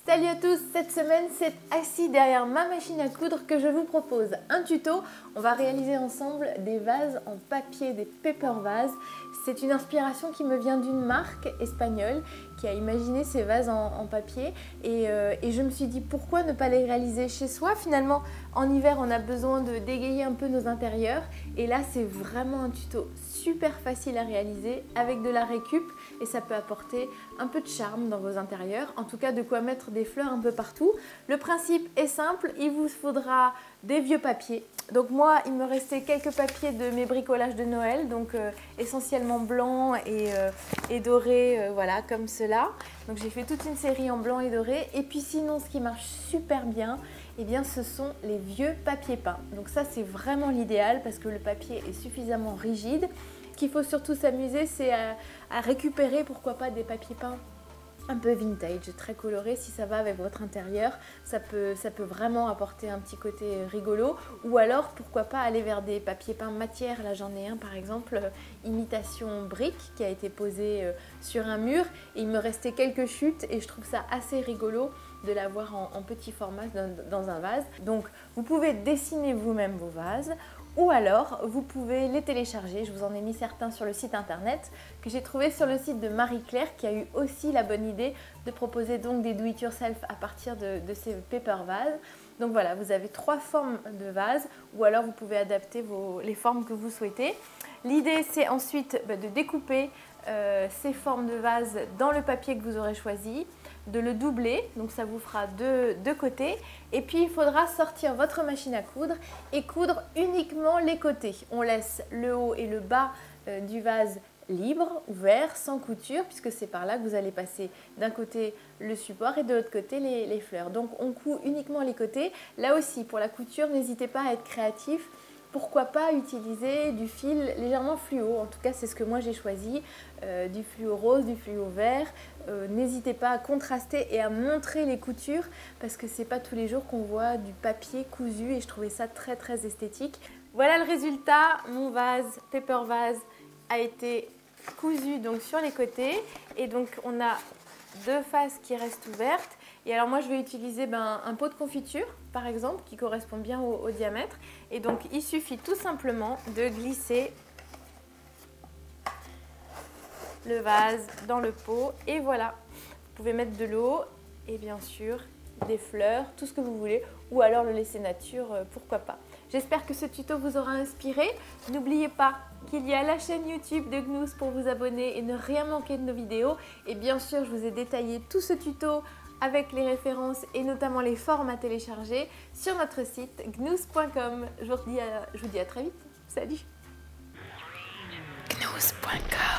Salut à tous, cette semaine c'est assis derrière ma machine à coudre que je vous propose un tuto. On va réaliser ensemble des vases en papier, des paper vases. C'est une inspiration qui me vient d'une marque espagnole qui a imaginé ces vases en papier et je me suis dit pourquoi ne pas les réaliser chez soi. Finalement en hiver on a besoin de dégayer un peu nos intérieurs et là c'est vraiment un tuto super facile à réaliser avec de la récup et ça peut apporter un peu de charme dans vos intérieurs, en tout cas de quoi mettre des fleurs un peu partout. Le principe est simple, il vous faudra des vieux papiers. Donc moi il me restait quelques papiers de mes bricolages de Noël, donc essentiellement blanc et doré, voilà comme cela. Donc j'ai fait toute une série en blanc et doré. Et puis sinon ce qui marche super bien, eh bien, ce sont les vieux papiers peints. Donc ça c'est vraiment l'idéal parce que le papier est suffisamment rigide. Ce qu'il faut surtout s'amuser c'est à récupérer pourquoi pas des papiers peints un peu vintage, très coloré. Si ça va avec votre intérieur, ça peut vraiment apporter un petit côté rigolo. Ou alors pourquoi pas aller vers des papiers peints matière. Là j'en ai un par exemple, imitation brique qui a été posé sur un mur et il me restait quelques chutes et je trouve ça assez rigolo de l'avoir en petit format dans un vase. Donc vous pouvez dessiner vous-même vos vases ou alors vous pouvez les télécharger. Je vous en ai mis certains sur le site internet que j'ai trouvé sur le site de Marie-Claire qui a eu aussi la bonne idée de proposer donc des do-it-yourself à partir de ces paper vases. Donc voilà, vous avez 3 formes de vases ou alors vous pouvez adapter les formes que vous souhaitez. L'idée c'est ensuite de découper ces formes de vases dans le papier que vous aurez choisi, de le doubler, donc ça vous fera deux côtés, et puis il faudra sortir votre machine à coudre et coudre uniquement les côtés. On laisse le haut et le bas du vase libre, ouvert, sans couture, puisque c'est par là que vous allez passer d'un côté le support et de l'autre côté les fleurs. Donc on coud uniquement les côtés. Là aussi pour la couture, n'hésitez pas à être créatif. Pourquoi pas utiliser du fil légèrement fluo, en tout cas c'est ce que moi j'ai choisi, du fluo rose, du fluo vert. N'hésitez pas à contraster et à montrer les coutures parce que c'est pas tous les jours qu'on voit du papier cousu et je trouvais ça très très esthétique. Voilà le résultat, mon vase, paper vase a été cousu donc sur les côtés et donc on a 2 faces qui restent ouvertes. Et alors moi je vais utiliser un pot de confiture par exemple qui correspond bien au diamètre. Et donc il suffit tout simplement de glisser le vase dans le pot et voilà. Vous pouvez mettre de l'eau et bien sûr des fleurs, tout ce que vous voulez ou alors le laisser nature, pourquoi pas. J'espère que ce tuto vous aura inspiré. N'oubliez pas qu'il y a la chaîne YouTube de Gnous pour vous abonner et ne rien manquer de nos vidéos. Et bien sûr, je vous ai détaillé tout ce tuto avec les références et notamment les formes à télécharger sur notre site gnous.com. Je vous dis à très vite. Salut! gnous.com